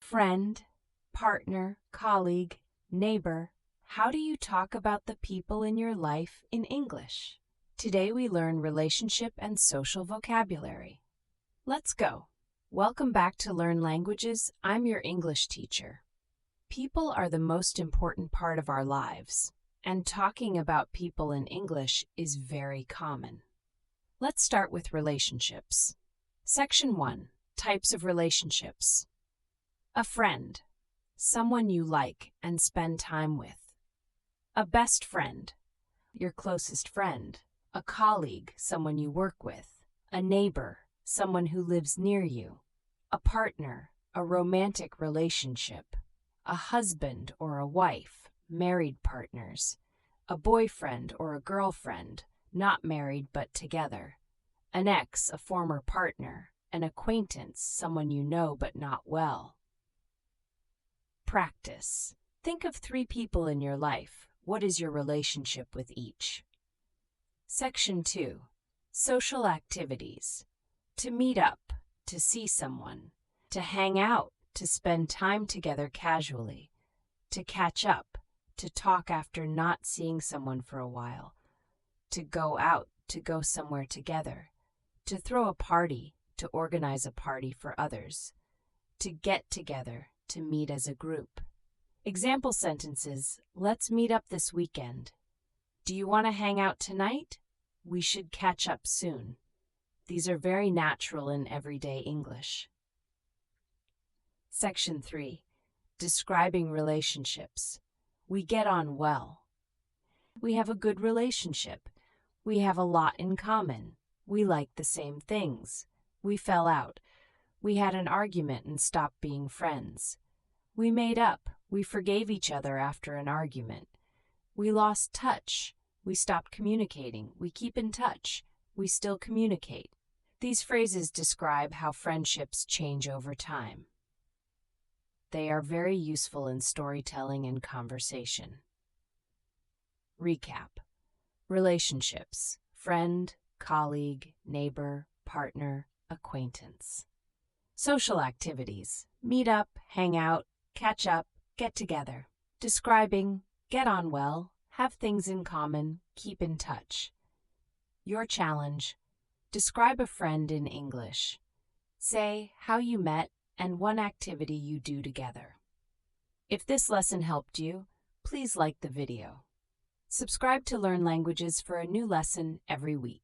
friend, partner, colleague, neighbor. How do you talk about the people in your life in English? Today we learn relationship and social vocabulary. Let's go. Welcome back to Learn Languages. I'm your English teacher. People are the most important part of our lives, and talking about people in English is very common. Let's start with relationships. Section 1. Types of relationships. A friend, someone you like and spend time with. A best friend, your closest friend. A colleague, someone you work with. A neighbor, someone who lives near you. A partner, a romantic relationship. A husband or a wife, married partners. A boyfriend or a girlfriend, not married but together. An ex, a former partner. An acquaintance, someone you know but not well. Practice. Think of 3 people in your life. What is your relationship with each? Section 2. Social activities. To meet up, to see someone, to hang out, to spend time together casually, to catch up, to talk after not seeing someone for a while, to go out, to go somewhere together, to throw a party, to organize a party for others, to get together, to meet as a group. Example sentences: let's meet up this weekend. Do you want to hang out tonight? We should catch up soon. These are very natural in everyday English. Section 3. Describing relationships. We get on well. We have a good relationship. We have a lot in common. We like the same things. We fell out. We had an argument and stopped being friends. We made up. We forgave each other after an argument. We lost touch. We stopped communicating. We keep in touch. We still communicate. These phrases describe how friendships change over time. They are very useful in storytelling and conversation. Recap. Relationships: friend, colleague, neighbor, partner, acquaintance. Social activities: meet up, hang out, catch up, get together. Describing: get on well, have things in common, keep in touch. Your challenge: describe a friend in English. Say how you met and one activity you do together. If this lesson helped you, please like the video. Subscribe to Learn Languages for a new lesson every week.